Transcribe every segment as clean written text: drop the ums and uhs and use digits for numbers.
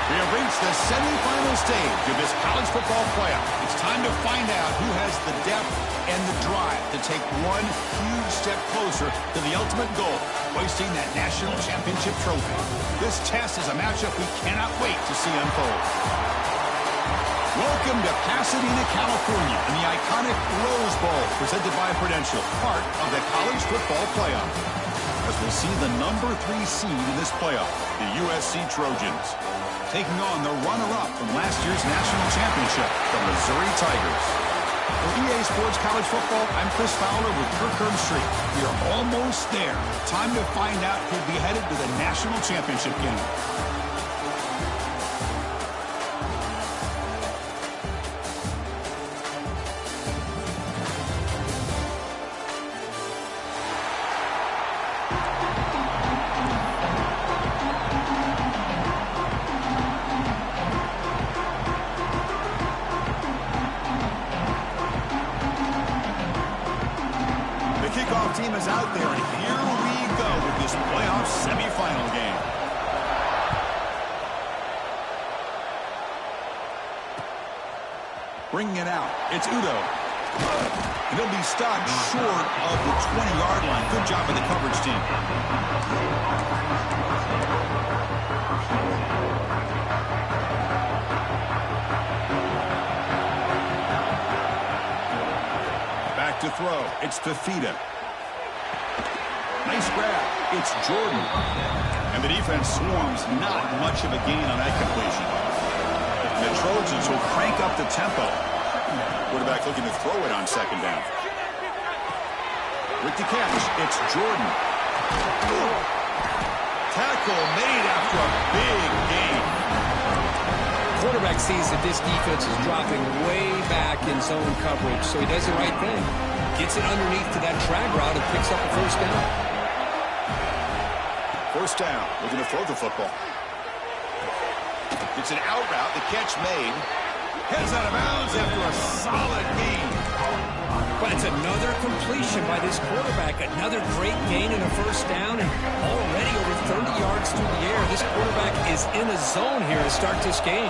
We have reached the semifinal stage of this college football playoff. It's time to find out who has the depth and the drive to take one huge step closer to the ultimate goal, hoisting that national championship trophy. This test is a matchup we cannot wait to see unfold. Welcome to Pasadena, California, in the iconic Rose Bowl, presented by Prudential, part of the college football playoff. As we'll see the number 3 seed in this playoff, the USC Trojans, taking on the runner-up from last year's national championship, the Missouri Tigers. For EA Sports College Football, I'm Chris Fowler with Kirk Herbstreit. We are almost there. Time to find out who'll be headed to the national championship game. Team is out there, and here we go with this playoff semifinal game. Bringing it out, it's Udo. And he'll be stopped short of the 20-yard line. Good job by the coverage team. Back to throw, it's Fafita. Nice grab. It's Jordan. And the defense swarms, not much of a gain on that completion. And the Trojans will crank up the tempo. Quarterback looking to throw it on second down. With the catch, it's Jordan. Tackle made after a big gain. Quarterback sees that this defense is dropping way back in zone coverage, so he does the right thing. Gets it underneath to that drag route and picks up a first down. First down, looking to throw the football. It's an out route, the catch made. Heads out of bounds after a solid gain. But it's another completion by this quarterback. Another great gain and a first down, and already over 30 yards through the air. This quarterback is in a zone here to start this game.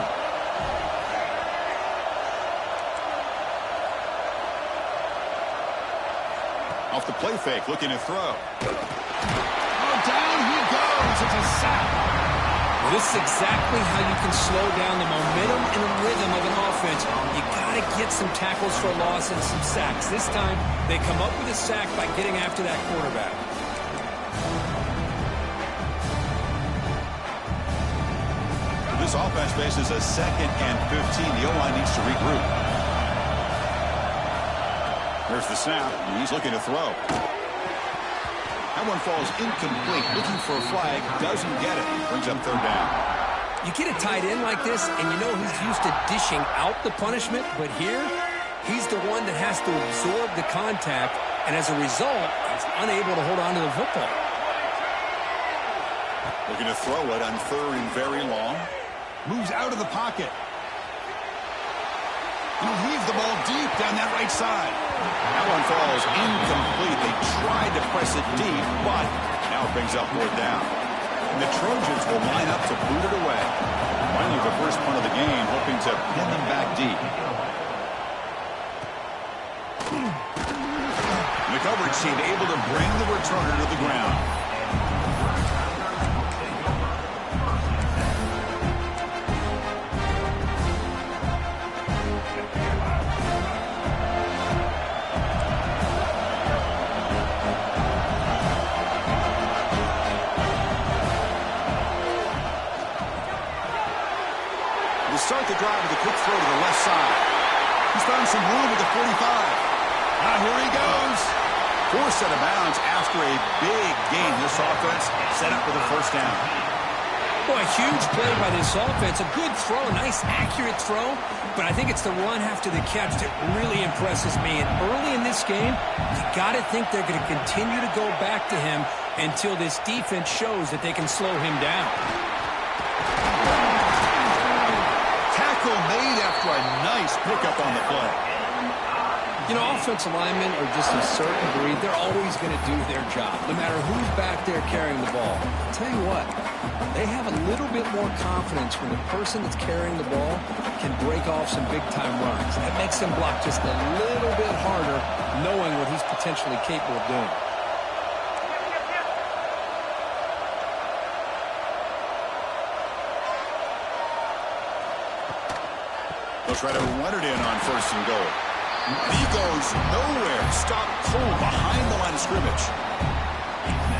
Off the play fake, looking to throw. Down he goes. It's a sack. Well, this is exactly how you can slow down the momentum and the rhythm of an offense. You got to get some tackles for loss and some sacks. This time, they come up with a sack by getting after that quarterback. This offense faces a 2nd and 15. The O-line needs to regroup. There's the snap, and he's looking to throw. That one falls incomplete. Looking for a flag. Doesn't get it. Brings up third down. You get a tight end like this, and you know he's used to dishing out the punishment. But here, he's the one that has to absorb the contact. And as a result, he's unable to hold on to the football. Looking to throw it on 3rd and very long. Moves out of the pocket. He'll leave the ball deep down that right side. That one falls incomplete. They tried to press it deep, but now it brings up 4th down. And the Trojans will line up to boot it away. Finally, the first punt of the game, hoping to pin them back deep. And the coverage team able to bring the returner to the ground. Start the drive with a quick throw to the left side. He's found some room at the 45. Now here he goes. Forced out of bounds after a big gain. This offense set up with a first down. Boy, huge play by this offense. A good throw, a nice accurate throw. But I think it's the run after the catch that really impresses me. And early in this game, you got to think they're going to continue to go back to him until this defense shows that they can slow him down. Made after a nice pickup on the play. You know, offensive linemen are just a certain breed. They're always going to do their job, no matter who's back there carrying the ball. I'll tell you what, they have a little bit more confidence when the person that's carrying the ball can break off some big-time runs. That makes them block just a little bit harder, knowing what he's potentially capable of doing. They'll try to run it in on 1st and goal. He goes nowhere. Stop cold behind the line of scrimmage.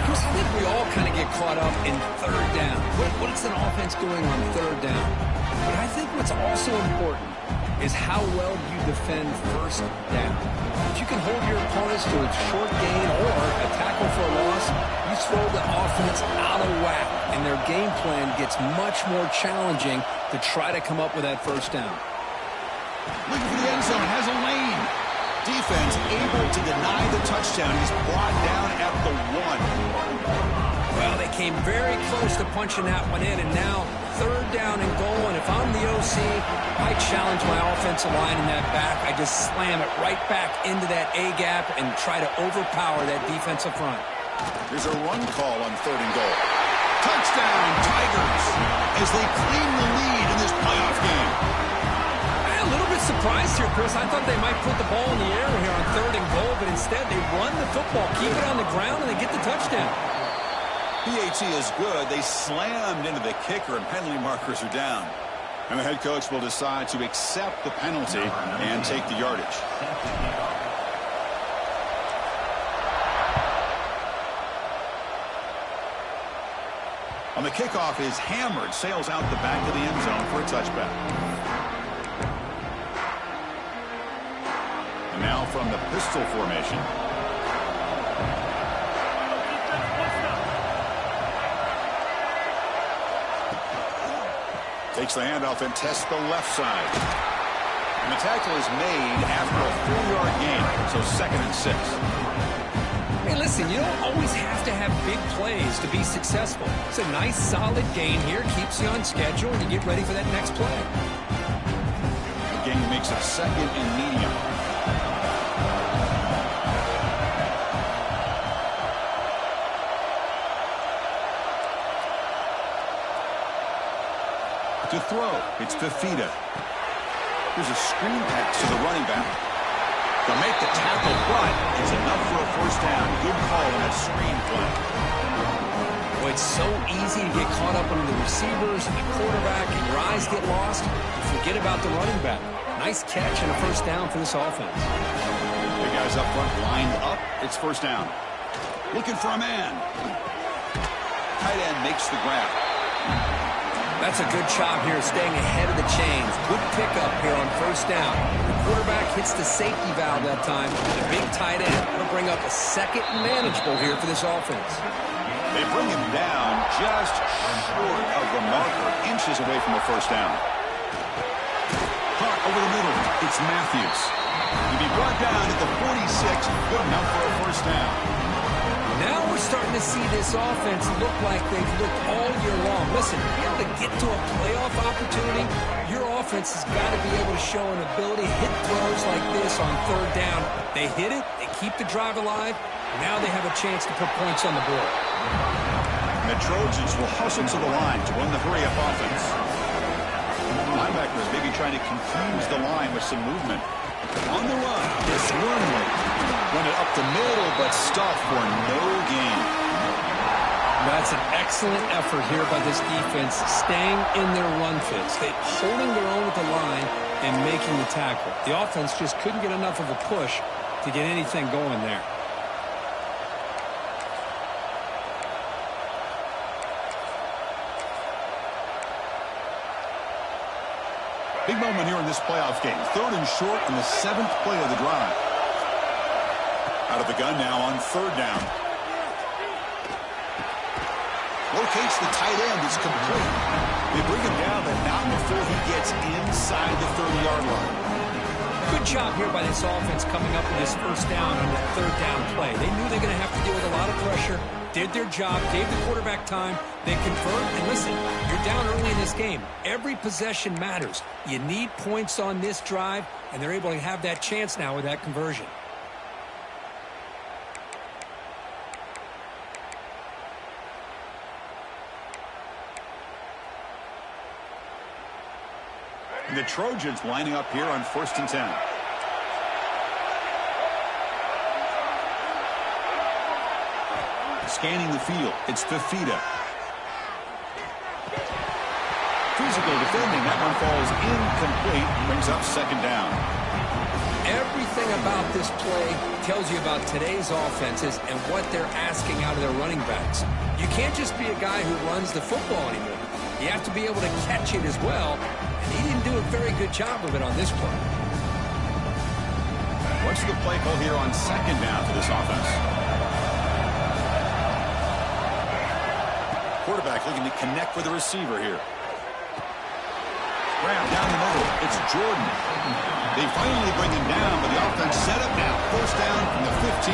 Chris, I think we all kind of get caught up in 3rd down. What's an offense doing on 3rd down? But I think what's also important is how well you defend 1st down. If you can hold your opponents to a short gain or a tackle for a loss, you throw the offense out of whack, and their game plan gets much more challenging to try to come up with that 1st down. Looking for the end zone, has a lane. Defense able to deny the touchdown. He's brought down at the 1. Well, they came very close to punching that one in, and now 3rd down and goal. And if I'm the OC, I challenge my offensive line in that back. I just slam it right back into that A-gap and try to overpower that defensive front. There's a run call on 3rd and goal. Touchdown, Tigers, as they claim the lead in this playoff game. A little bit surprised here, Chris. I thought they might put the ball in the air here on 3rd and goal, but instead they run the football, keep it on the ground, and they get the touchdown. PAT is good. They slammed into the kicker, and penalty markers are down. And the head coach will decide to accept the penalty and take the yardage. On the kickoff is hammered, sails out the back of the end zone for a touchback. And now from the pistol formation. Takes the handoff and tests the left side. And the tackle is made after a 4-yard gain, so 2nd and 6. Hey, listen, you don't always have to have big plays to be successful. It's a nice, solid gain here, keeps you on schedule, and you get ready for that next play. The gain makes it 2nd and medium. To throw, it's Fafita. There's a screen pass to the running back. They'll make the tackle, but it's enough for a 1st down. Good call on that screen play. Well, it's so easy to get caught up on the receivers and the quarterback, and your eyes get lost. You forget about the running back. Nice catch and a 1st down for this offense. The guys up front lined up. It's 1st down. Looking for a man. Tight end makes the grab. That's a good job here, staying ahead of the chains. Good pickup here on 1st down. The quarterback hits the safety valve that time. The big tight end will bring up a 2nd manageable here for this offense. They bring him down just short of the marker, inches away from the 1st down. Caught over the middle. It's Matthews. He'll be brought down at the 46. Good enough for a 1st down. Now we're starting to see this offense look like they've looked all year long. Listen, to be able to get to a playoff opportunity, your offense has got to be able to show an ability to hit throws like this on 3rd down. They hit it, they keep the drive alive. Now they have a chance to put points on the board. And the Trojans will hustle to the line to run the hurry-up offense. Linebackers maybe trying to confuse the line with some movement. On the run, it's Wormley. Run it up the middle, but stuffed for no gain. That's an excellent effort here by this defense, staying in their run fits. They're holding their own with the line and making the tackle. The offense just couldn't get enough of a push to get anything going there. Big moment here in this playoff game. 3rd and short in the 7th play of the drive. Out of the gun now on 3rd down. Locates the tight end. It's complete. They bring him down, but not before he gets inside the 30-yard line. Good job here by this offense coming up with this 1st down on that 3rd down play. They knew they were going to have to deal with a lot of pressure. did their job, gave the quarterback time, they convert, and listen, you're down early in this game. Every possession matters. You need points on this drive, and they're able to have that chance now with that conversion. And the Trojans lining up here on 1st and 10. Scanning the field, it's Fafita. Physical defending, that one falls incomplete, brings up 2nd down. Everything about this play tells you about today's offenses and what they're asking out of their running backs. You can't just be a guy who runs the football anymore. You have to be able to catch it as well, and he didn't do a very good job of it on this play. What's the play call here on 2nd down for this offense? Quarterback looking to connect with the receiver here. Grab down the middle. It's Jordan. They finally bring him down, but the offense set up now. 1st down from the 15.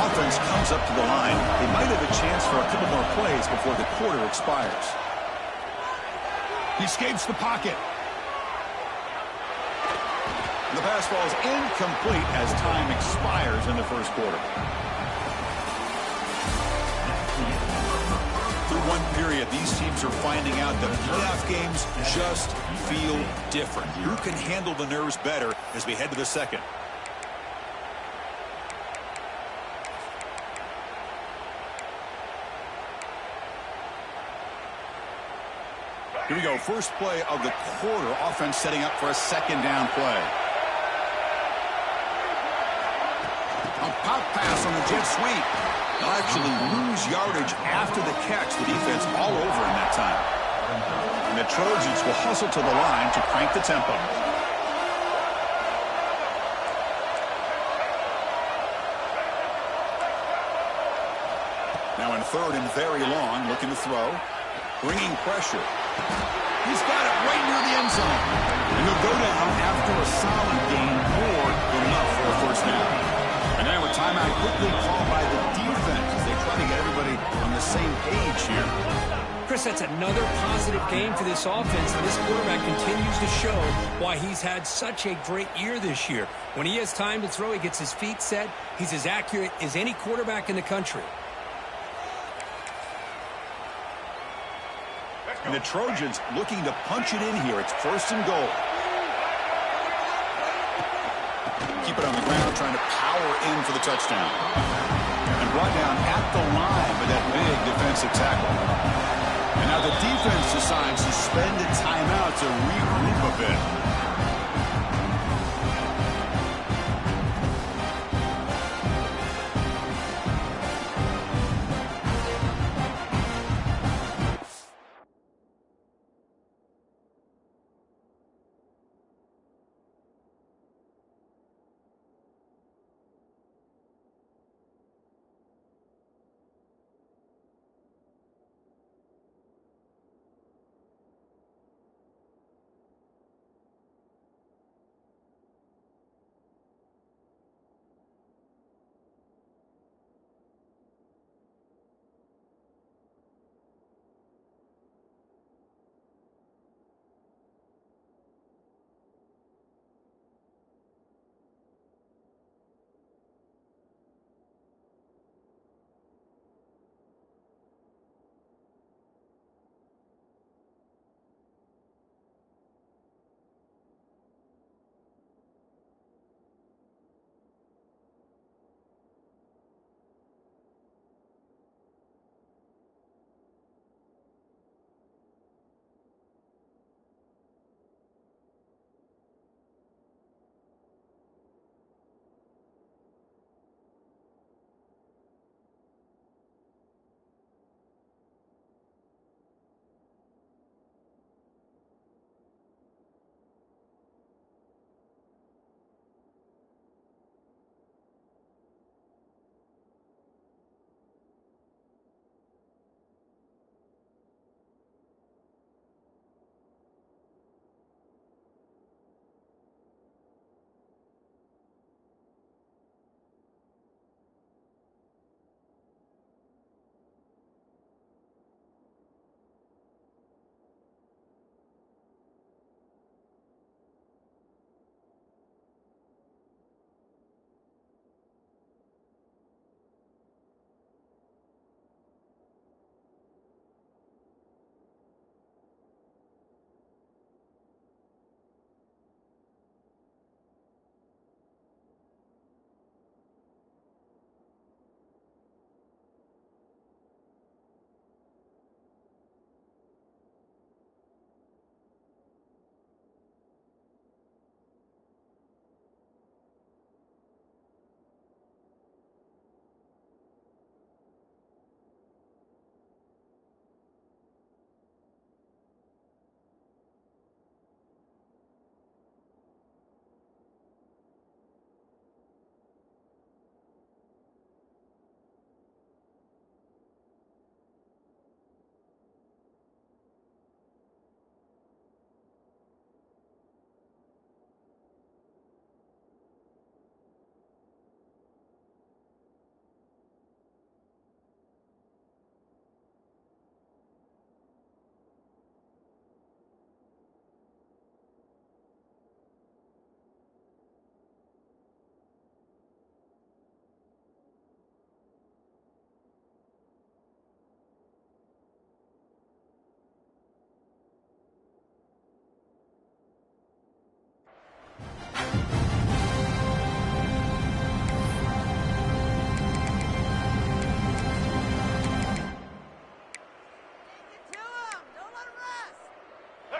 Offense comes up to the line. They might have a chance for a couple more plays before the quarter expires. He escapes the pocket. The pass falls incomplete as time expires in the 1st quarter. Through one period, these teams are finding out that playoff games just feel different. Who can handle the nerves better as we head to the 2nd? Here we go. First play of the quarter. Offense setting up for a 2nd down play. A pop pass on the jet sweep. They'll actually lose yardage after the catch. The defense all over in that time. And the Trojans will hustle to the line to crank the tempo. Now in 3rd and very long, looking to throw. Bringing pressure. He's got it right near the end zone. And he'll go down after a solid gain, more than enough for a 1st down. And now a timeout quickly called by the defense as they try to get everybody on the same page here. Chris, that's another positive game for this offense, and this quarterback continues to show why he's had such a great year this year. When he has time to throw, he gets his feet set. He's as accurate as any quarterback in the country. And the Trojans looking to punch it in here. It's 1st and goal. Keep it on the ground, trying to power in for the touchdown. And brought down at the line with that big defensive tackle. And now the defense decides to spend a timeout to regroup a bit.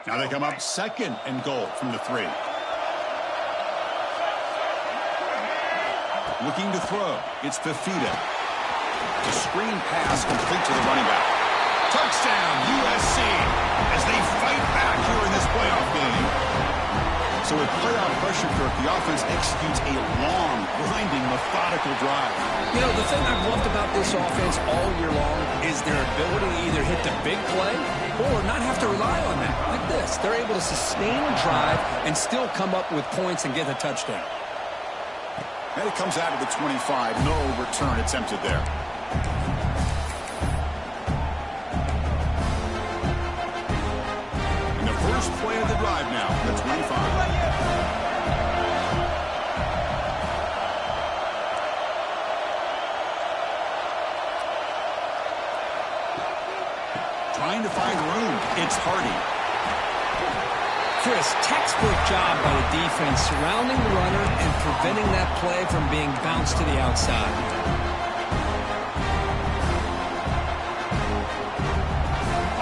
Now they come up 2nd and goal from the 3. Looking to throw. It's Fafita. The screen pass complete to the running back. Touchdown, USC, as they fight back here in this playoff game. So with playoff pressure, Kirk, the offense executes a long, grinding, methodical drive. You know, the thing I've loved about this offense all year long is their ability to either hit the big play or not have to rely on that. Like this, they're able to sustain a drive and still come up with points and get a touchdown. And it comes out of the 25. No return attempted there. In the first play of the drive now, the 25. Trying to find room. It's Hardy. Chris, textbook job by the defense surrounding the runner and preventing that play from being bounced to the outside.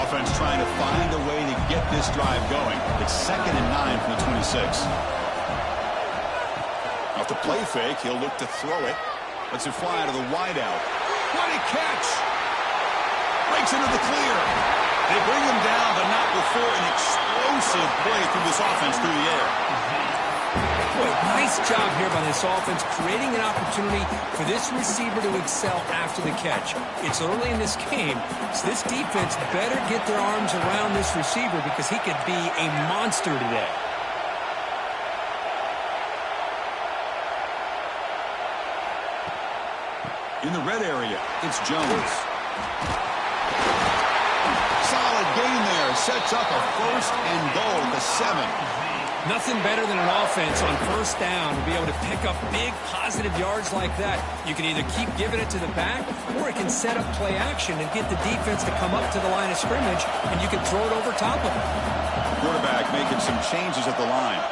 Offense trying to find a way to get this drive going. It's 2nd and 9 from the 26. Off the play fake, he'll look to throw it. Lets it fly to the wideout. What a catch! Breaks into the clear. They bring him down, but not before an explosive play through this offense through the air. Boy, nice job here by this offense, creating an opportunity for this receiver to excel after the catch. It's early in this game, so this defense better get their arms around this receiver because he could be a monster today. In the red area, it's Jones. Solid gain there. Sets up a 1st and goal at the 7. Nothing better than an offense on 1st down to be able to pick up big positive yards like that. You can either keep giving it to the back, or it can set up play action and get the defense to come up to the line of scrimmage, and you can throw it over top of it. Quarterback making some changes at the line.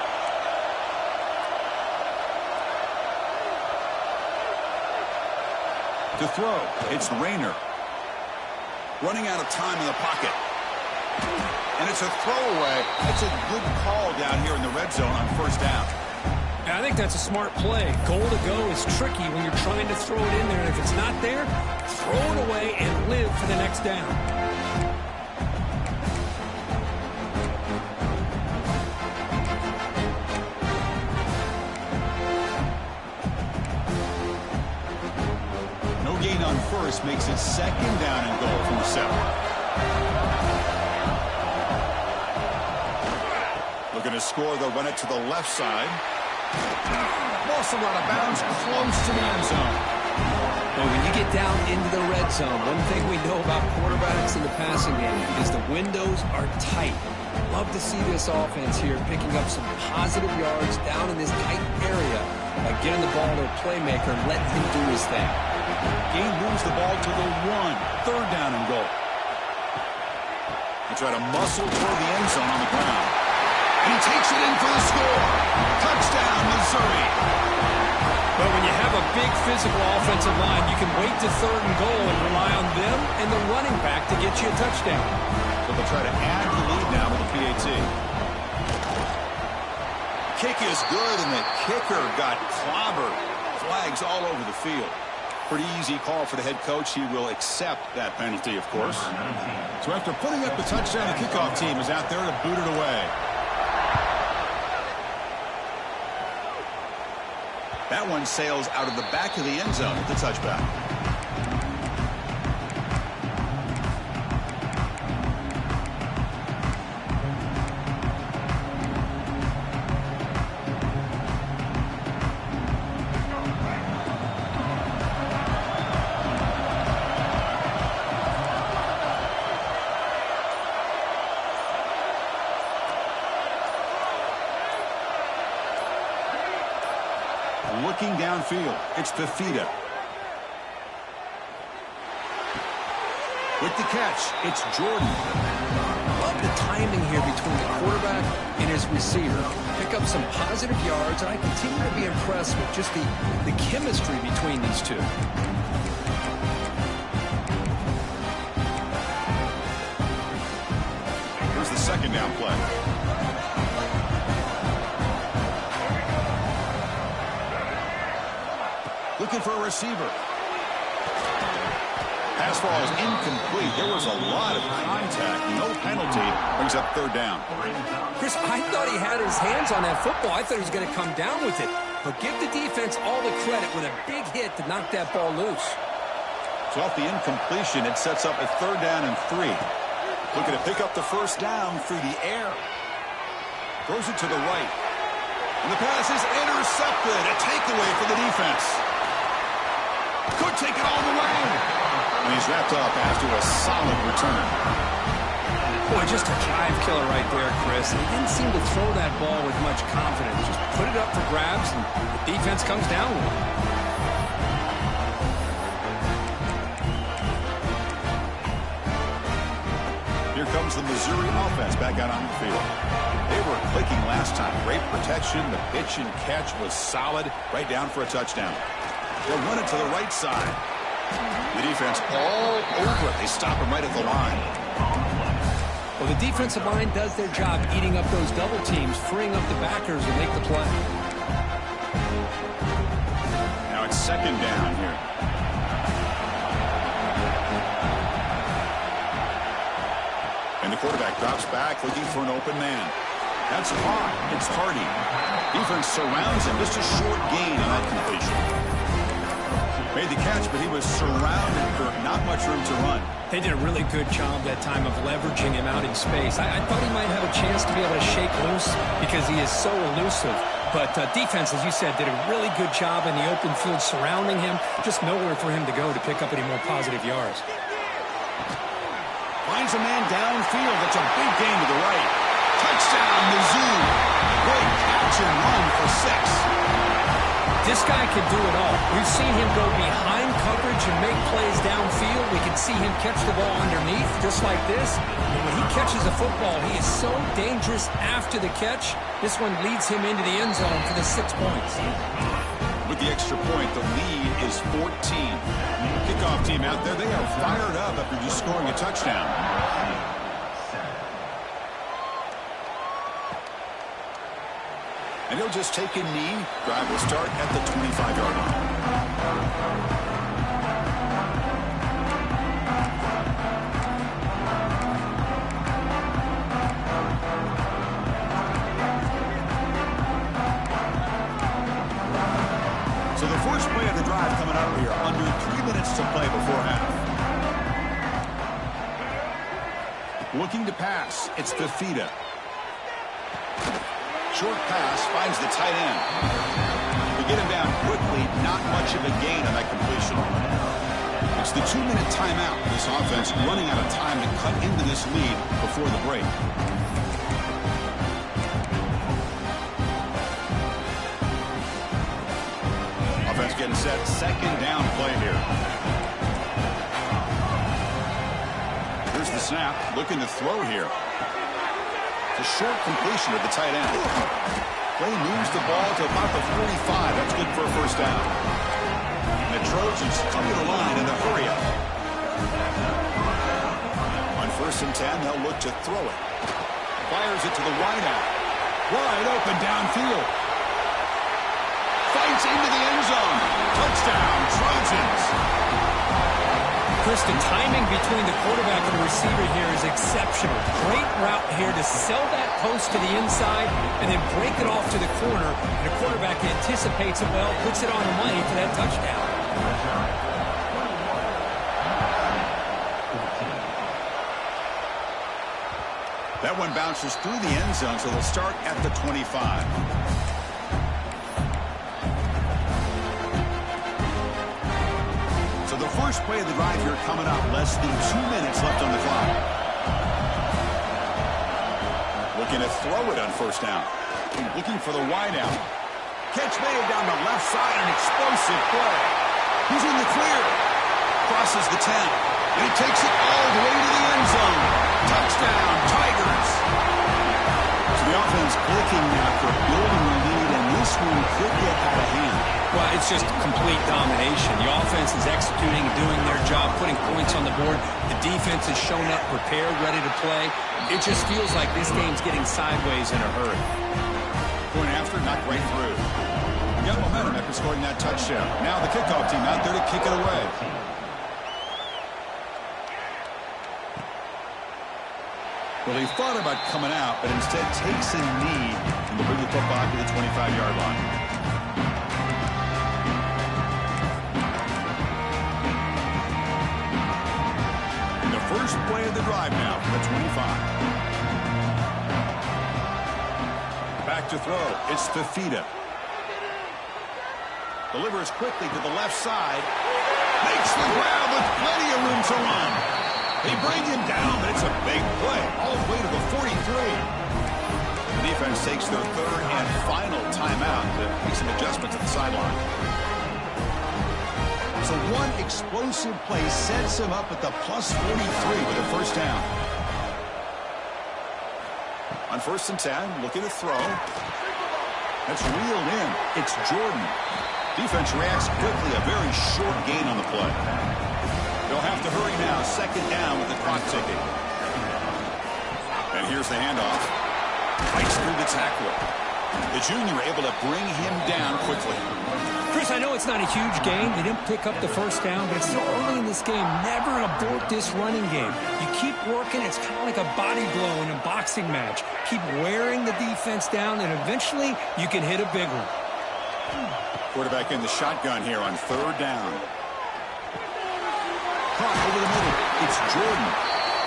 To throw, it's Rayner. Running out of time in the pocket. And it's a throwaway. That's a good call down here in the red zone on 1st down. I think that's a smart play. Goal to go is tricky when you're trying to throw it in there. And if it's not there, throw it away and live for the next down. No gain on 1st makes it 2nd down and goal from the 7. Looking to score, they'll run it to the left side. Ball's out of bounds, close to the end zone. Well, when you get down into the red zone, one thing we know about quarterbacks in the passing game is the windows are tight. Love to see this offense here picking up some positive yards down in this tight area by getting the ball to a playmaker and letting him do his thing. Gain moves the ball to the 1. 3rd down and goal. They try to muscle toward the end zone on the ground. And he takes it in for the score. Touchdown, Missouri. But when you have a big physical offensive line, you can wait to 3rd and goal and rely on them and the running back to get you a touchdown. So they'll try to add the lead now with the PAT. Kick is good, and the kicker got clobbered. Flags all over the field. Pretty easy call for the head coach. He will accept that penalty, of course. So after putting up the touchdown, the kickoff team is out there to boot it away. That one sails out of the back of the end zone at the touchback. Looking downfield, it's Fafita. With the catch, it's Jordan. Love the timing here between the quarterback and his receiver. Pick up some positive yards, and I continue to be impressed with just the chemistry between these two. Here's the 2nd down play. Looking for a receiver. Pass ball is incomplete. There was a lot of contact. No penalty. Brings up third down. Chris, I thought he had his hands on that football. I thought he was going to come down with it. But give the defense all the credit with a big hit to knock that ball loose. So off the incompletion, it sets up a third down and 3. Looking to pick up the first down through the air. Throws it to the right. And the pass is intercepted. A takeaway for the defense. Could take it all the way. And he's wrapped up after a solid return. Boy, just a drive killer right there, Chris. He didn't seem to throw that ball with much confidence. Just put it up for grabs, and the defense comes down with it. Here comes the Missouri offense back out on the field. They were clicking last time. Great protection. The pitch and catch was solid. Right down for a touchdown. They'll run it to the right side. The defense all over it. They stop him right at the line. Well, the defensive line does their job eating up those double teams, freeing up the backers to make the play. Now it's second down here. And the quarterback drops back looking for an open man. That's caught. It's Hardy. Defense surrounds him. Just a short gain on that completion. Made the catch, but he was surrounded for not much room to run. They did a really good job that time of leveraging him out in space. I thought he might have a chance to be able to shake loose because he is so elusive. But defense, as you said, did a really good job in the open field surrounding him. Just nowhere for him to go to pick up any more positive yards. Finds a man downfield. That's a big gain to the right. Touchdown, Mizzou. Great catch and run for 6. This guy can do it all. We've seen him go behind coverage and make plays downfield. We can see him catch the ball underneath, just like this. And when he catches a football, he is so dangerous after the catch. This one leads him into the end zone for the 6 points. With the extra point, the lead is 14. Kickoff team out there, they are fired up after just scoring a touchdown. And he'll just take a knee. Drive will start at the 25-yard line. So the first play of the drive coming up here. Under 3 minutes to play before half. Looking to pass. It's Fafita. Short pass finds the tight end. We get him down quickly. Not much of a gain on that completion. It's the 2-minute timeout. This offense running out of time to cut into this lead before the break. Offense getting set. Second down play here. Here's the snap. Looking to throw here. A short completion of the tight end. Play moves the ball to about the 45. That's good for a first down. And the Trojans come to the line in a hurry up. On 1st and 10, they'll look to throw it. Fires it to the wide out. Wide open downfield. Fights into the end zone. Touchdown, Trojans. Chris, the timing between the quarterback and the receiver here is exceptional. Great route here to sell that post to the inside and then break it off to the corner. And the quarterback anticipates it well, puts it on the money for that touchdown. That one bounces through the end zone, so they'll start at the 25. First play of the drive here coming up. Less than 2 minutes left on the clock. Looking to throw it on first down. Looking for the wide out. Catch made down the left side. An explosive play. He's in the clear. Crosses the 10. And he takes it all the way to the end zone. Touchdown, Tigers. So the offense clicking after building a lead, and this one could get out of hand. Well, it's just complete domination. The offense is executing and doing their job, putting points on the board. The defense has shown up, prepared, ready to play. It just feels like this game's getting sideways in a hurry. Going after, knocked right through. Got momentum after scoring that touchdown. Now the kickoff team out there to kick it away. Well, he thought about coming out, but instead takes a knee and will bring the football to the 25-yard line. The first play of the drive now for the 25. Back to throw. It's Fafita. Delivers quickly to the left side. Makes the grab with plenty of room to run. They bring him down, but it's a big play. All the way to the 43. The defense takes their third and final timeout to make some adjustments at the sideline. So one explosive play sets him up at the plus 43 with a first down. On 1st and 10, looking to throw. That's reeled in. It's Jordan. Defense reacts quickly. A very short gain on the play. They'll have to hurry now. 2nd down with the clock ticking. And here's the handoff. Fights through the tackle. The junior able to bring him down quickly. Chris, I know it's not a huge gain. They didn't pick up the first down, but it's still early in this game. Never abort this running game. You keep working. It's kind of like a body blow in a boxing match. Keep wearing the defense down, and eventually you can hit a big one. Quarterback in the shotgun here on 3rd down. Caught over the middle. It's Jordan.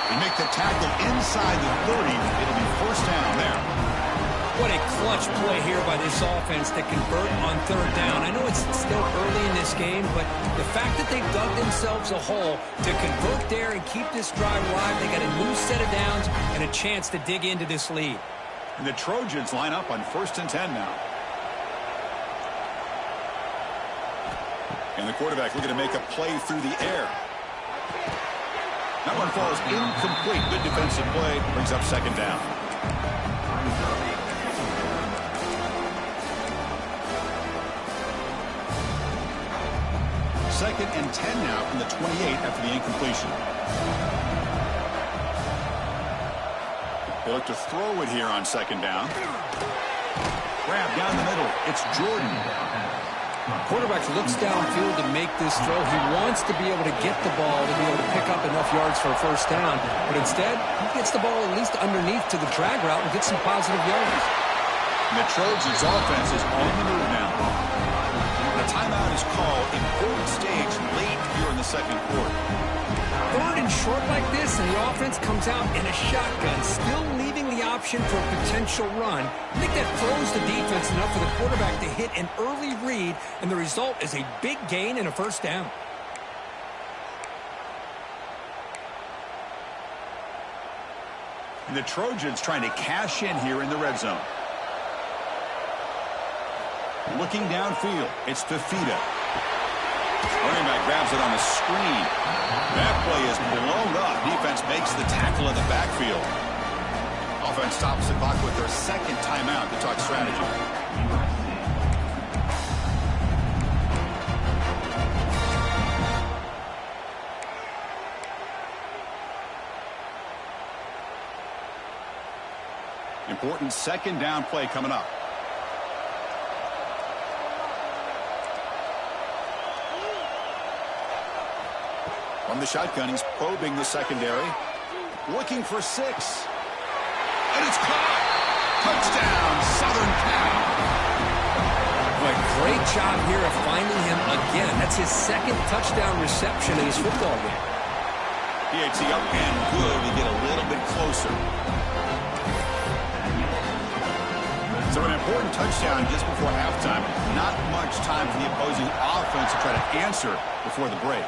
They make the tackle inside the 30. It'll be 1st down there. What a clutch play here by this offense to convert on 3rd down. I know it's still early in this game, but the fact that they've dug themselves a hole to convert there and keep this drive alive, they got a new set of downs and a chance to dig into this lead. And the Trojans line up on 1st and 10 now. And the quarterback looking to make a play through the air. That one falls incomplete. Good defensive play. Brings up 2nd down. Second and 10 now from the 28 after the incompletion. They look to throw it here on 2nd down. Grab down the middle. It's Jordan. Quarterback looks downfield to make this throw. He wants to be able to get the ball to be able to pick up enough yards for a 1st down. But instead, he gets the ball at least underneath to the drag route and gets some positive yards. And the Trojans' offense is on the move now. The timeout is called. Important stage late here in the 2nd quarter. 3rd and short like this, and the offense comes out in a shotgun, still leaving the option for a potential run. I think that throws the defense enough for the quarterback to hit an early read, and the result is a big gain and a 1st down. And the Trojans trying to cash in here in the red zone. Looking downfield, it's Fafita. Running back grabs it on the screen. That play is blown up. Defense makes the tackle in the backfield. Offense stops the clock with their 2nd timeout to talk strategy. Important 2nd down play coming up. From the shotgun, he's probing the secondary. Looking for 6. And it's caught. Touchdown, Southern Cal. Boy, great job here of finding him again. That's his 2nd touchdown reception in this football game. PAT up and good to get a little bit closer. So an important touchdown just before halftime. Not much time for the opposing offense to try to answer before the break.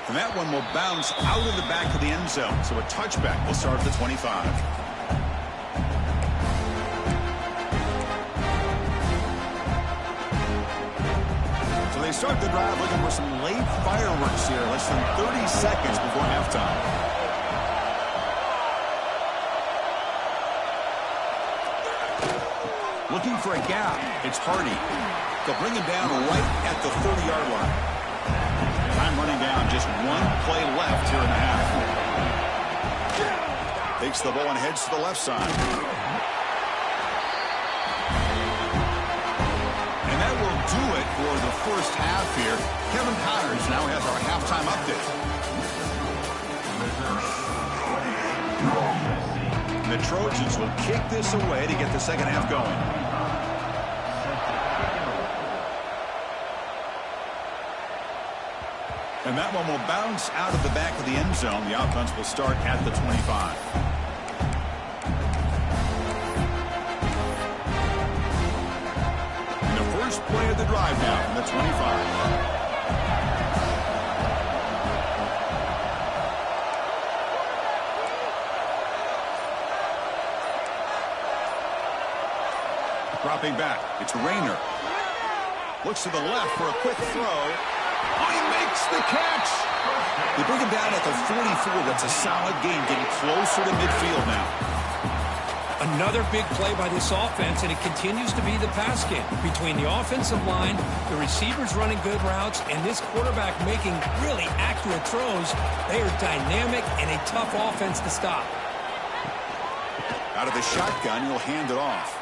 And that one will bounce out of the back of the end zone. So a touchback will start at the 25. So they start the drive looking for some late fireworks here. Less than 30 seconds before halftime. Looking for a gap. It's Hardy. They'll bring him down right at the 30-yard line. Time running down. Just one play left here in the half. Takes the ball and heads to the left side. And that will do it for the first half here. Kevin Connors now has our halftime update. The Trojans will kick this away to get the second half going. And that one will bounce out of the back of the end zone. The offense will start at the 25. And the first play of the drive now from the 25. Dropping back, it's Rayner. Looks to the left for a quick throw. Oh, he makes the catch. They bring him down at the 44. That's a solid gain, getting closer to midfield now. Another big play by this offense, and it continues to be the pass game. Between the offensive line, the receivers running good routes, and this quarterback making really accurate throws, they are dynamic and a tough offense to stop. Out of the shotgun, he'll hand it off.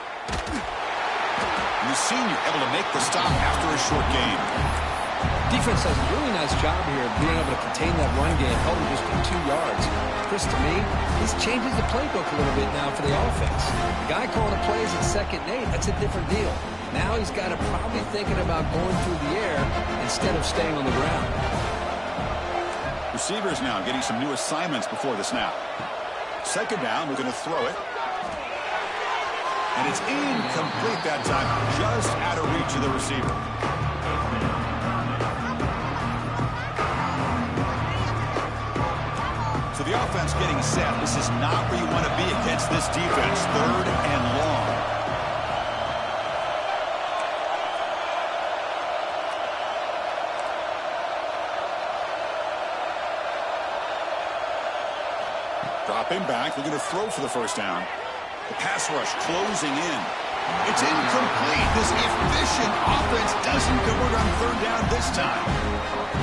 And the senior able to make the stop after a short gain. Defense does a really nice job here of being able to contain that run game, held him just for 2 yards. Chris, to me, this changes the playbook a little bit now for the offense. The guy calling the plays at 2nd and 8, that's a different deal. Now he's got to probably thinking about going through the air instead of staying on the ground. Receivers now getting some new assignments before the snap. Second down, we're going to throw it. And it's incomplete that time, just out of reach of the receiver. So the offense getting set. This is not where you want to be against this defense. 3rd and long. Dropping back. We're going to throw for the first down. The pass rush closing in. It's incomplete. This efficient offense doesn't convert on 3rd down this time.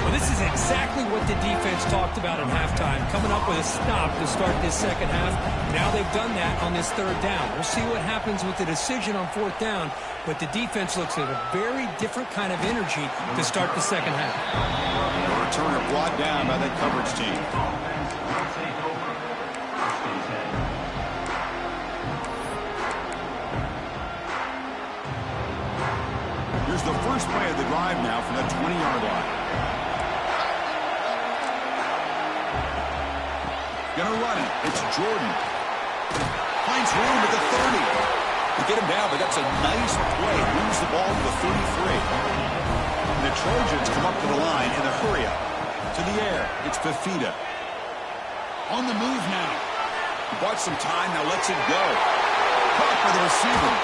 Well, this is exactly what the defense talked about at halftime, coming up with a stop to start this second half. Now they've done that on this 3rd down. We'll see what happens with the decision on 4th down, but the defense looks at a very different kind of energy to start the second half. The returner brought down by that coverage team. Here's the first play of the drive now from the 20-yard line. Gonna run it. It's Jordan. Finds room at the 30. They get him down, but that's a nice play. Moves the ball to the 33. And the Trojans come up to the line in a hurry up. To the air. It's Fafita. On the move now. He bought some time, now lets it go. Caught by the receiver.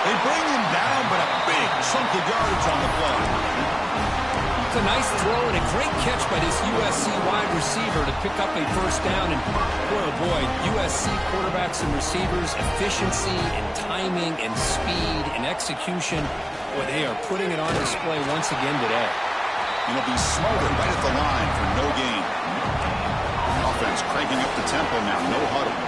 They bring him down, but a big chunk of yards on the play. It's a nice throw and a great catch by this USC wide receiver to pick up a first down. And boy, oh boy, USC quarterbacks and receivers, efficiency and timing and speed and execution. Boy, they are putting it on display once again today. And he'll be smothered right at the line for no gain. Offense cranking up the tempo now, no huddle.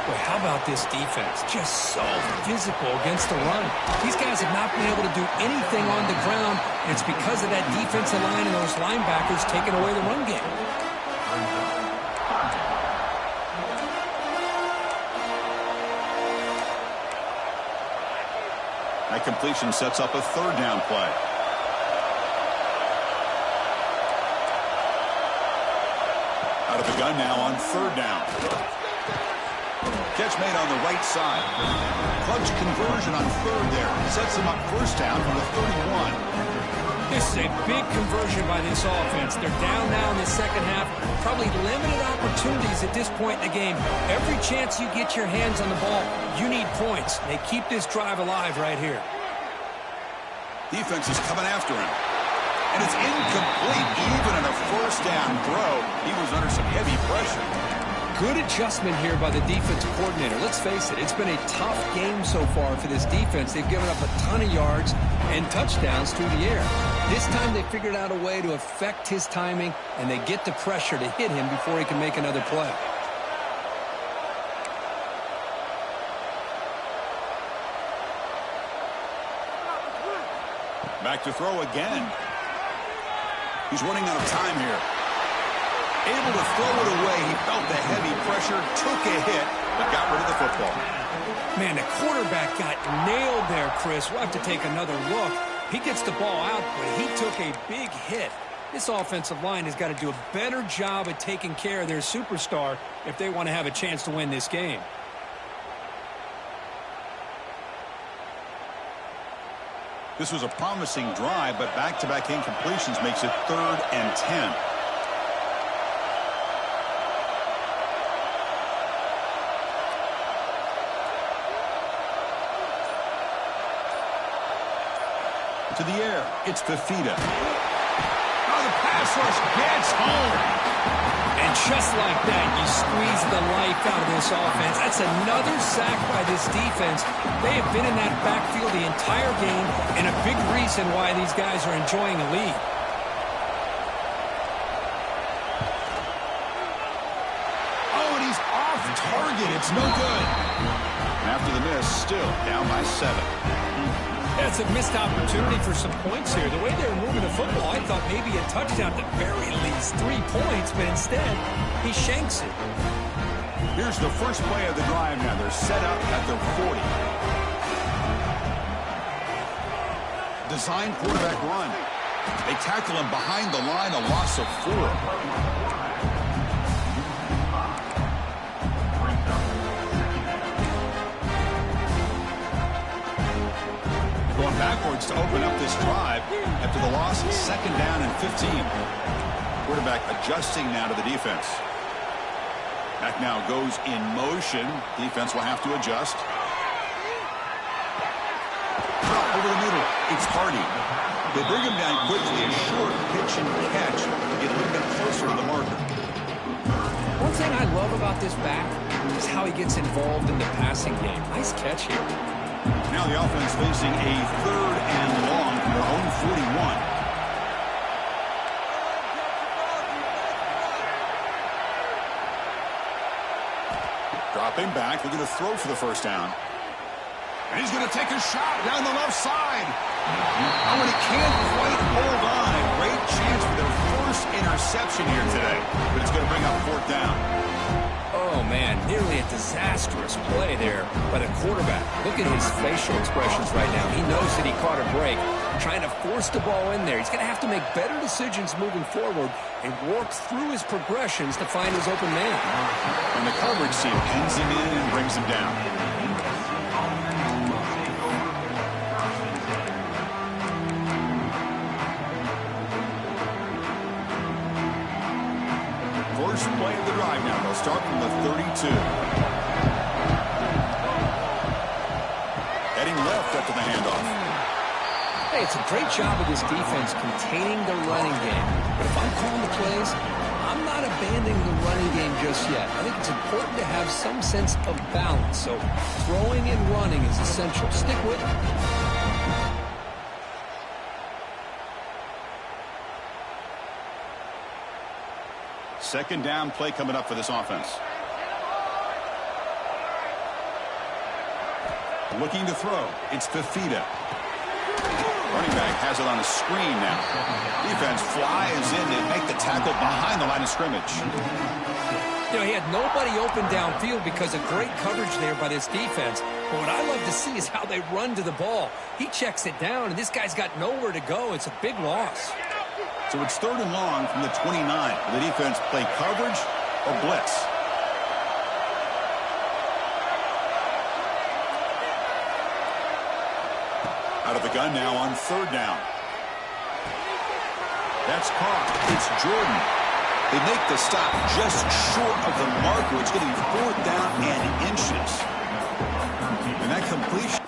Boy, how about this defense? Just so physical against the run. These guys have not been able to do anything on the ground. And it's because of that defensive line and those linebackers taking away the run game. That completion sets up a 3rd down play. Out of the gun now on 3rd down. Catch made on the right side. Clutch conversion on 3rd there. Sets them up first down from the 31. This is a big conversion by this offense. They're down now in the second half. Probably limited opportunities at this point in the game. Every chance you get your hands on the ball, you need points. They keep this drive alive right here. Defense is coming after him. And it's incomplete. Even on a first down throw, he was under some heavy pressure. Good adjustment here by the defensive coordinator. Let's face it, it's been a tough game so far for this defense. They've given up a ton of yards and touchdowns through the air. This time they figured out a way to affect his timing, and they get the pressure to hit him before he can make another play. Back to throw again. He's running out of time here. Able to throw it away. He felt the heavy pressure, took a hit, but got rid of the football. Man, the quarterback got nailed there, Chris. We'll have to take another look. He gets the ball out, but he took a big hit. This offensive line has got to do a better job at taking care of their superstar if they want to have a chance to win this game. This was a promising drive, but back-to-back incompletions makes it 3rd and 10. To the air, it's Fafita. Oh, the pass rush gets home. And just like that, you squeeze the life out of this offense. That's another sack by this defense. They have been in that backfield the entire game, and a big reason why these guys are enjoying a lead. Oh, and he's off target. It's no good. And after the miss, still down by 7. That's a missed opportunity for some points here. The way they were moving the football, I thought maybe a touchdown at the very least 3 points, but instead, he shanks it. Here's the first play of the drive now. They're set up at their 40. Design quarterback run. They tackle him behind the line, a loss of 4. Backwards to open up this drive after the loss, 2nd down and 15. Quarterback adjusting now to the defense. Back now goes in motion. Defense will have to adjust. Drop over the middle. It's Hardy. They bring him down quickly. A short pitch and catch to get a little bit closer to the marker. One thing I love about this back is how he gets involved in the passing game. Nice catch here. Now the offense facing a 3rd and long from their own 41. Dropping back, looking to throw for the 1st down. And he's going to take a shot down the left side. Oh, and he can't quite hold on. A great chance for their first interception here today. But it's going to bring up 4th down. Oh, man, nearly a disastrous play there by the quarterback. Look at his facial expressions right now. He knows that he caught a break, trying to force the ball in there. He's going to have to make better decisions moving forward and work through his progressions to find his open man. And the coverage team pins him in and brings him down. First play of the drive now. They'll start from the 32. Heading left after the handoff. Hey, it's a great job of this defense containing the running game. But if I'm calling the plays, I'm not abandoning the running game just yet. I think it's important to have some sense of balance. So throwing and running is essential. Stick with it. 2nd down play coming up for this offense. Looking to throw. It's Fafita. Running back has it on a screen now. Defense flies in to make the tackle behind the line of scrimmage. You know, he had nobody open downfield because of great coverage there by this defense. But what I love to see is how they run to the ball. He checks it down, and this guy's got nowhere to go. It's a big loss. So it's 3rd and long from the 29. Will the defense play coverage or blitz? Out of the gun now on 3rd down. That's caught. It's Jordan. They make the stop just short of the marker. It's getting 4th down and inches. And that completion.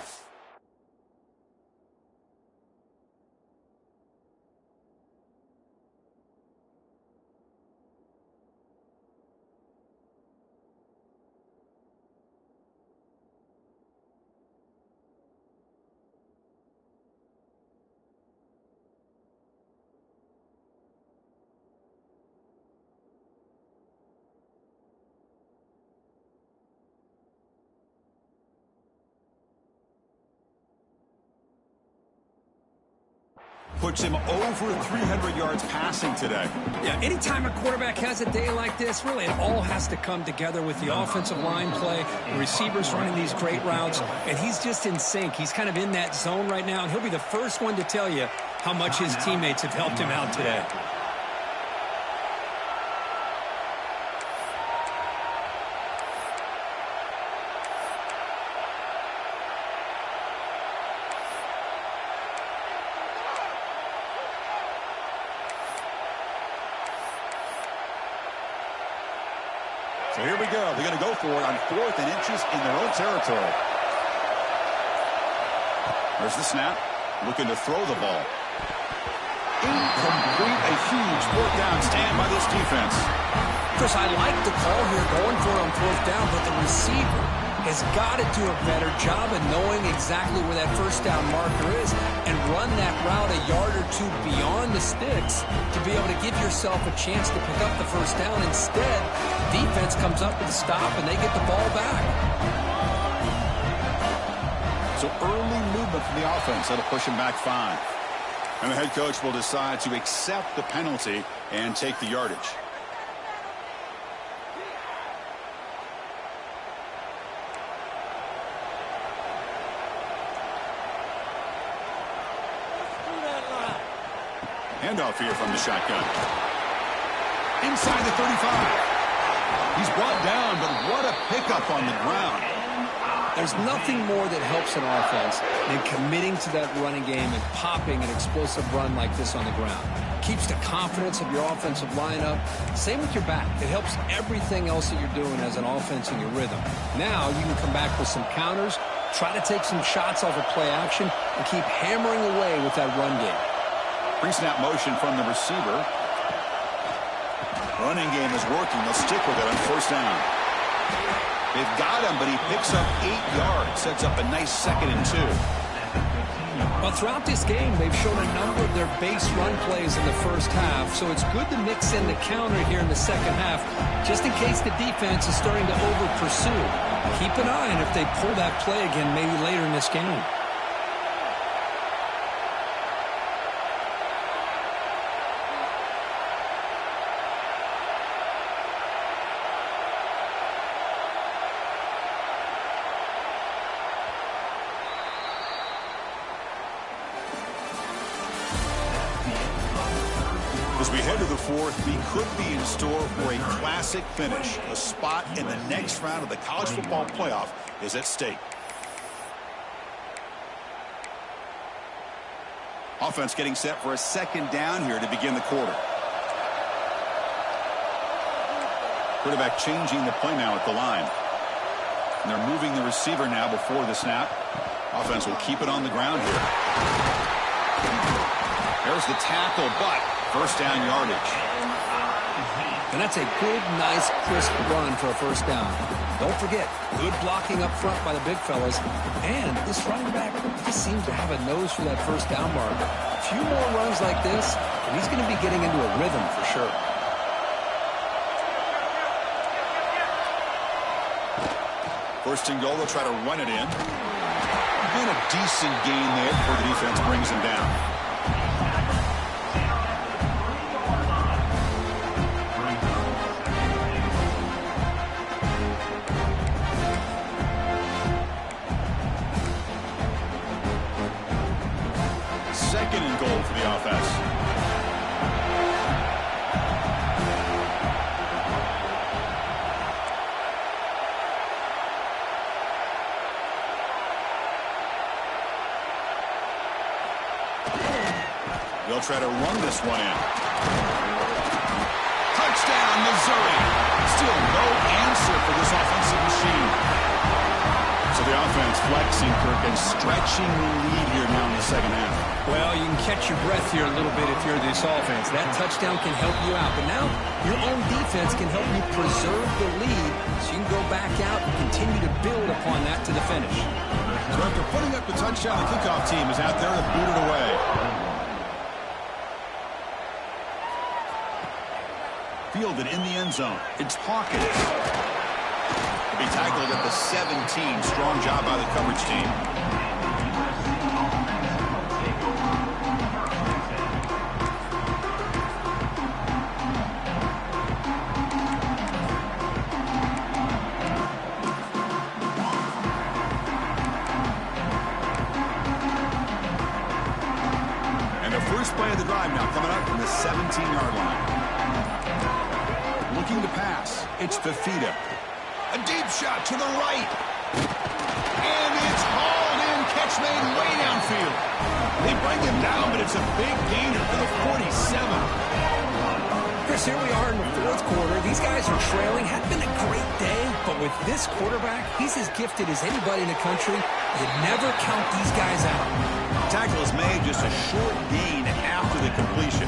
puts him over 300 yards passing today. Yeah, anytime a quarterback has a day like this, really it all has to come together with the offensive line play, the receivers running these great routes, and he's just in sync. He's kind of in that zone right now, and he'll be the first one to tell you how much his teammates have helped him out today. So here we go. They're going to go for it on 4th and inches in their own territory. There's the snap. Looking to throw the ball. Incomplete. A huge 4th down stand by this defense. Chris, I like the call here going for it on 4th down, but the receiver has got to do a better job of knowing exactly where that 1st down marker is and run that route a yard or two beyond the sticks to be able to give yourself a chance to pick up the 1st down. Instead, defense comes up with a stop and they get the ball back. So early movement from the offense that'll push him back 5. And the head coach will decide to accept the penalty and take the yardage. Handoff here from the shotgun. Inside the 35. He's brought down, but what a pickup on the ground. There's nothing more that helps an offense than committing to that running game and popping an explosive run like this on the ground. Keeps the confidence of your offensive lineup. Same with your back. It helps everything else that you're doing as an offense in your rhythm. Now you can come back with some counters, try to take some shots off of play action, and keep hammering away with that run game. Pre-snap motion from the receiver. Running game is working. They'll stick with it on 1st down. They've got him, but he picks up 8 yards. Sets up a nice 2nd and 2. Well, throughout this game, they've shown a number of their base run plays in the 1st half, so it's good to mix in the counter here in the 2nd half, just in case the defense is starting to over-pursue. Keep an eye on if they pull that play again maybe later in this game. As we head to the 4th, we could be in store for a classic finish. A spot in the next round of the college football playoff is at stake. Offense getting set for a 2nd down here to begin the quarter. Quarterback changing the play now at the line. And they're moving the receiver now before the snap. Offense will keep it on the ground here. There's the tackle, but 1st down yardage. And that's a good, nice, crisp run for a 1st down. Don't forget, good blocking up front by the big fellas. And this running back just seems to have a nose for that 1st down marker. A few more runs like this, and he's going to be getting into a rhythm for sure. First and goal, they'll try to run it in. And a decent gain there before the defense brings him down. Second and goal for the offense. They'll try to run this one in. Touchdown, Missouri. Still no answer for this offensive machine. So the offense flexing, Kirk, and stretching the lead here now in the 2nd half. Well, you can catch your breath here a little bit if you're this offense. That touchdown can help you out. But now your own defense can help you preserve the lead so you can go back out and continue to build upon that to the finish. So after putting up the touchdown, the kickoff team is out there to boot it away. Fielded in the end zone. It's Hawkins. To be tackled at the 17. Strong job by the coverage team. First play of the drive now coming up from the 17-yard line. Looking to pass. It's Fafita. A deep shot to the right. And it's hauled in. Catch made way downfield. They bring him down, but it's a big gainer for the 47. Chris, here we are in the fourth quarter. These guys are trailing. Had been a great day, but with this quarterback, he's as gifted as anybody in the country. You never count these guys out. Tackle is made, just a short gain after the completion.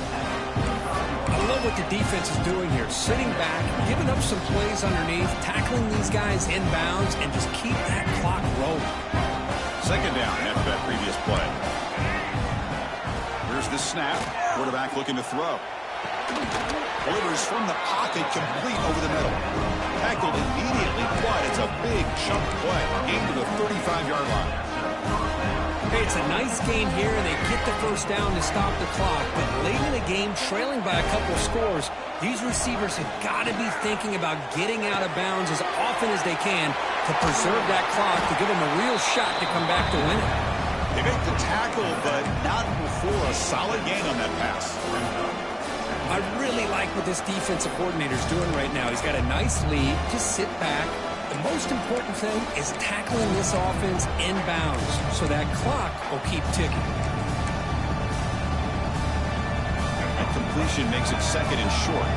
I love what the defense is doing here. Sitting back, giving up some plays underneath, tackling these guys inbounds, and just keep that clock rolling. Second down after that previous play. Here's the snap. Quarterback looking to throw. Delivers from the pocket, complete over the middle. Tackled immediately, but it's a big chunk play. Gain to the 35-yard line. Hey, it's a nice gain here, and they get the first down to stop the clock. But late in the game, trailing by a couple of scores, these receivers have got to be thinking about getting out of bounds as often as they can to preserve that clock, to give them a real shot to come back to win it. They make the tackle, but not before a solid gain on that pass. I really like what this defensive coordinator is doing right now. He's got a nice lead. Just sit back. The most important thing is tackling this offense inbounds so that clock will keep ticking. That completion makes it second and short.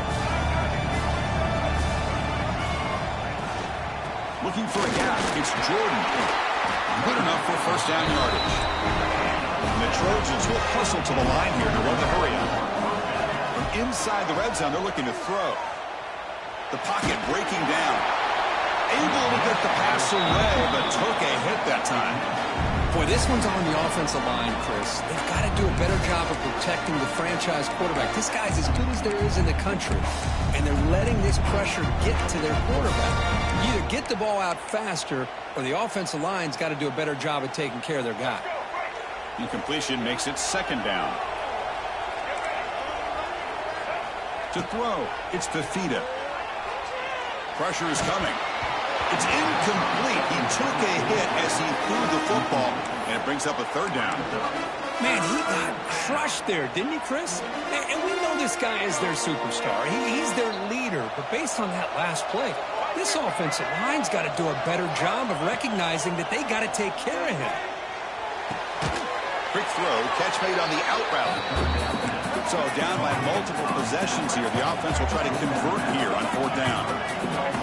Looking for a gap. It's Jordan. Good enough for first down yardage. And the Trojans will hustle to the line here to run the hurry up. Inside the red zone, they're looking to throw. The pocket breaking down. Able to get the pass away, but took a hit that time. Boy, this one's on the offensive line, Chris. They've got to do a better job of protecting the franchise quarterback. This guy's as good as there is in the country, and they're letting this pressure get to their quarterback. You either get the ball out faster, or the offensive line's got to do a better job of taking care of their guy. Incompletion makes it second down. To throw, it's Fafita. Pressure is coming. It's incomplete. He took a hit as he threw the football, and it brings up a third down. Man, he got crushed there, didn't he, Chris? And we know this guy is their superstar. He's their leader. But based on that last play, this offensive line's got to do a better job of recognizing that they got to take care of him. Quick throw, catch made on the out route. So down by multiple possessions here. The offense will try to convert here on fourth down.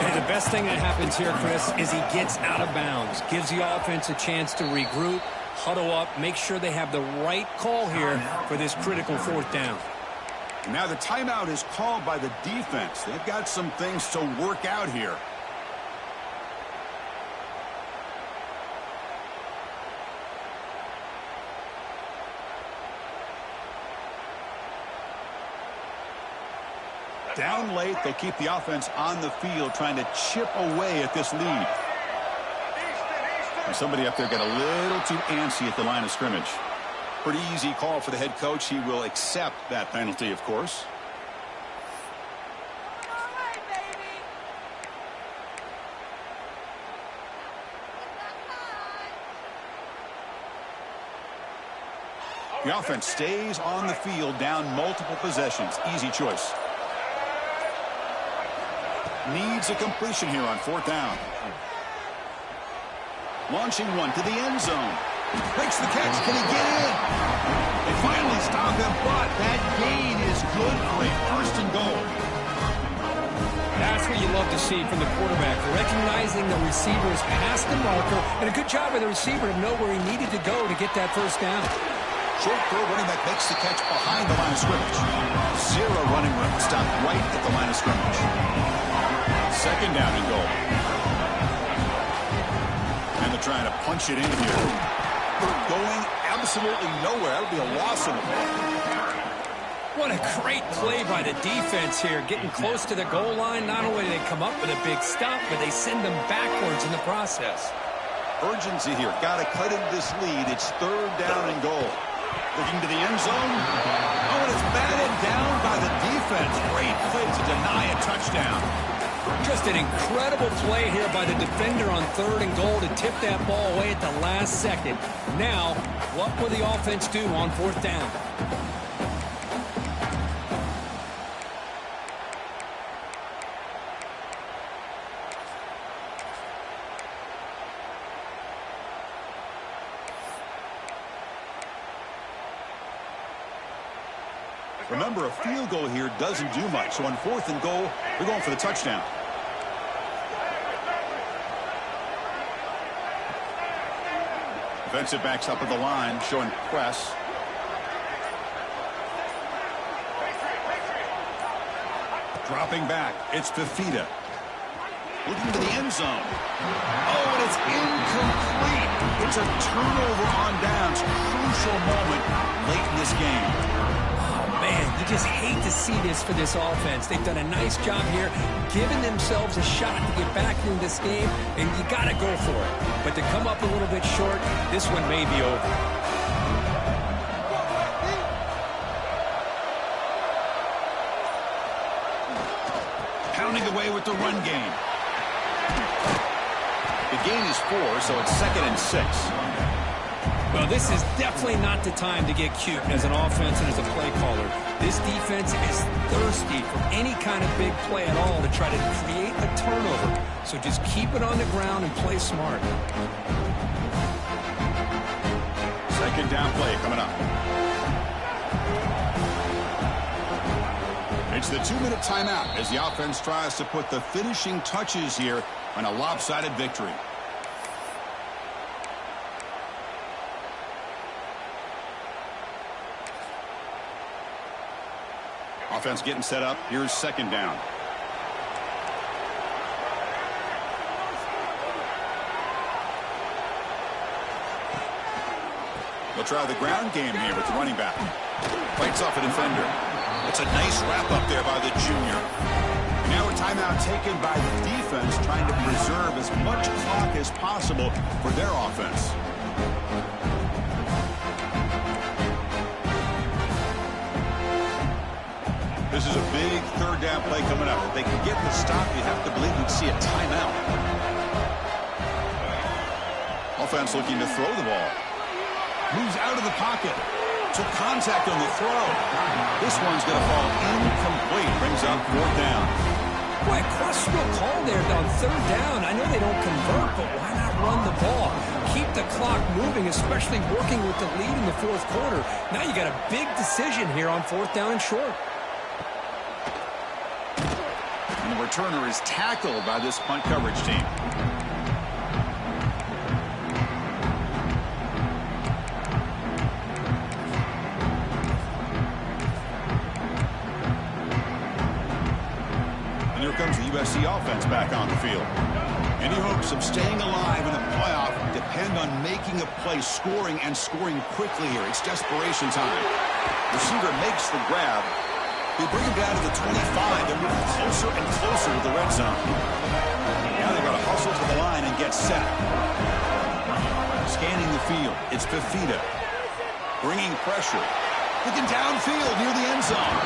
And the best thing that happens here, Chris, is he gets out of bounds. Gives the offense a chance to regroup, huddle up, make sure they have the right call here for this critical fourth down. Now the timeout is called by the defense. They've got some things to work out here. Down late, they'll keep the offense on the field trying to chip away at this lead. And somebody up there got a little too antsy at the line of scrimmage. Pretty easy call for the head coach. He will accept that penalty, of course. The offense stays on the field, down multiple possessions. Easy choice. Needs a completion here on fourth down. Launching one to the end zone. Makes the catch. Can he get in? They finally stop him, but that gain is good for a first and goal. That's what you love to see from the quarterback, recognizing the receiver is past the marker, and a good job by the receiver to know where he needed to go to get that first down. Short throw, running back makes the catch behind the line of scrimmage. Zero running room, stopped right at the line of scrimmage. Second down and goal. And they're trying to punch it in here. Going absolutely nowhere. That would be a loss of the ball. What a great play by the defense here. Getting close to the goal line. Not only do they come up with a big stop, but they send them backwards in the process. Urgency here. Got to cut into this lead. It's third down and goal. Looking to the end zone. Oh, and it's batted down by the defense. Great play to deny a touchdown. Just an incredible play here by the defender on third and goal to tip that ball away at the last second. Now, what will the offense do on fourth down? Remember, a field goal here doesn't do much. So on 4th and goal, they're going for the touchdown. Defensive backs up at the line, showing press. Dropping back, it's Fifita. Looking to the end zone. Oh, and it's incomplete. It's a turnover on downs. Crucial moment late in this game. Oh, man, you just hate to see this for this offense. They've done a nice job here, giving themselves a shot to get back into this game, and you got to go for it. But to come up a little bit short, this one may be over. Pounding away with the run game. The gain is 4, so it's 2nd and 6. Well, this is definitely not the time to get cute as an offense and as a play caller. This defense is thirsty for any kind of big play at all to try to create a turnover. So just keep it on the ground and play smart. 2nd down play coming up. It's the 2-minute timeout as the offense tries to put the finishing touches here on a lopsided victory. Offense getting set up. Here's 2nd down. They'll try the ground game here with the running back. Fights off a defender. It's a nice wrap up there by the junior. And now a timeout taken by the defense, trying to preserve as much clock as possible for their offense. This is a big 3rd down play coming up. If they can get the stop, you have to believe we'd see a timeout. Offense looking to throw the ball. Moves out of the pocket. Took contact on the throw. This one's going to fall incomplete. Brings up 4th down. Boy, questionable call there on 3rd down. I know they don't convert, but why not run the ball? Keep the clock moving, especially working with the lead in the 4th quarter. Now you got a big decision here on 4th down and short. And the returner is tackled by this punt coverage team. And here comes the USC offense back on the field. Any hopes of staying alive in a playoff depend on making a play, scoring, and scoring quickly here. It's desperation time. Receiver makes the grab. They bring him down to the 25. They're moving closer and closer to the red zone. Now they've got to hustle to the line and get set. Scanning the field. It's Fifita. Bringing pressure. Looking downfield near the end zone.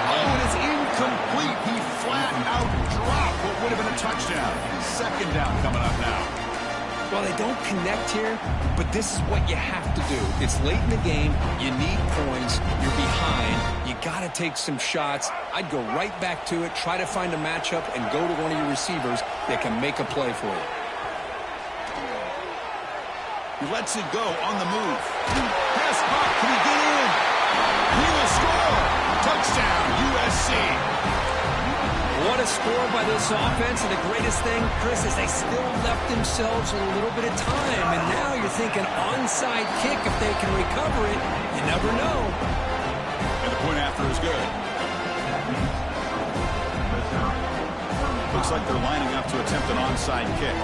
Oh, and it's incomplete. He flat out dropped what would have been a touchdown. 2nd down coming up now. Well, they don't connect here, but this is what you have to do. It's late in the game. You need points. You're behind. You got to take some shots. I'd go right back to it, try to find a matchup, and go to one of your receivers that can make a play for you. He lets it go on the move. Pass caught. Can he get in? He will score. Touchdown, USC. What a score by this offense, and the greatest thing, Chris, is they still left themselves a little bit of time, and now you're thinking onside kick if they can recover it. You never know. And the point after is good. Looks like they're lining up to attempt an onside kick.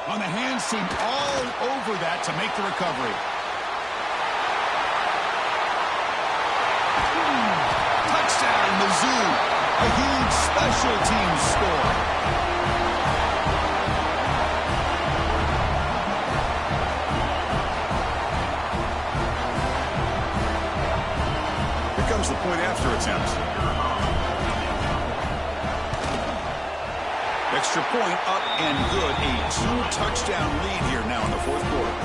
On the hands team all over that to make the recovery. Touchdown, Mizzou. A huge special teams score. Here comes the point after attempt. Extra point up and good. A 2-touchdown lead here now in the 4th quarter.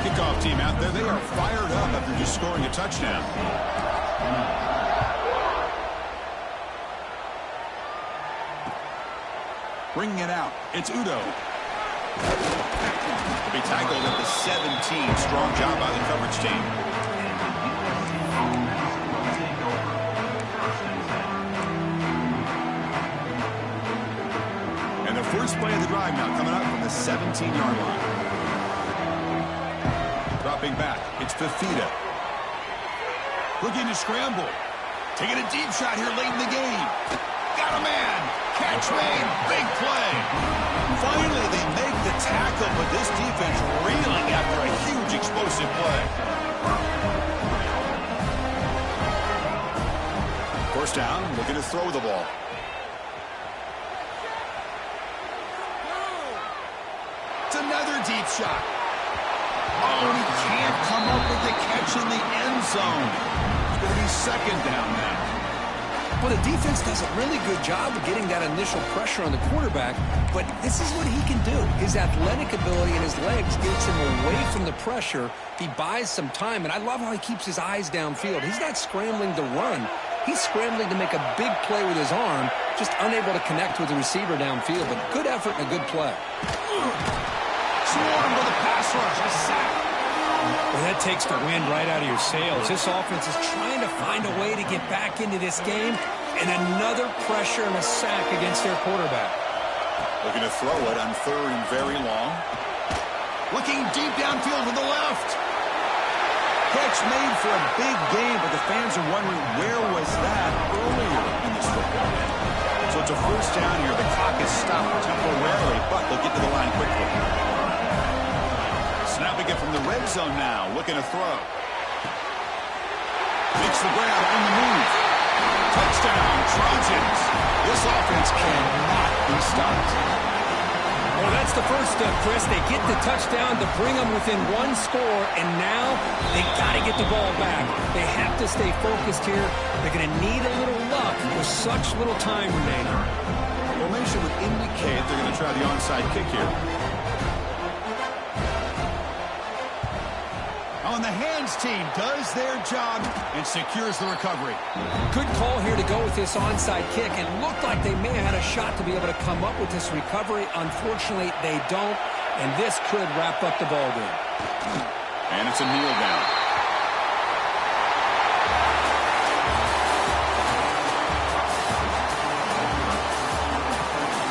Kickoff team out there. They are fired up after just scoring a touchdown. Bringing it out. It's Udo. He'll be tackled at the 17. Strong job by the coverage team. And the first play of the drive now coming up from the 17-yard line. Dropping back, it's Fafita. Looking to scramble. Taking a deep shot here late in the game. Got a man. Catch made. Big play. Finally, they make the tackle, but this defense reeling after a huge explosive play. First down, looking to throw the ball. It's another deep shot. Oh, and he can't come up with the catch in the end zone. It's going to be second down now. Well, the defense does a really good job of getting that initial pressure on the quarterback, but this is what he can do. His athletic ability and his legs gets him away from the pressure. He buys some time, and I love how he keeps his eyes downfield. He's not scrambling to run. He's scrambling to make a big play with his arm, just unable to connect with the receiver downfield, but good effort and a good play. Swarmed with a pass rush, a sack. Well, that takes the wind right out of your sails. This offense is trying to find a way to get back into this game, and another pressure and a sack against their quarterback. Looking to throw it on third and very long. Looking deep downfield to the left. Catch made for a big game, but the fans are wondering where was that earlier in this football game. So it's a first down here. The clock is stopped temporarily, but they'll get to the line quickly. Snapping it from the red zone now, looking to throw. Makes the grab on the move. Touchdown, Trojans. This offense cannot be stopped. Well, that's the first step, Chris. They get the touchdown to bring them within one score, and now they got to get the ball back. They have to stay focused here. They're going to need a little luck with such little time remaining. Formation would indicate they're going to try the onside kick here. On the hands team does their job and secures the recovery. Good call here to go with this onside kick. It looked like they may have had a shot to be able to come up with this recovery. Unfortunately, they don't, and this could wrap up the ball game. And it's a kneel down.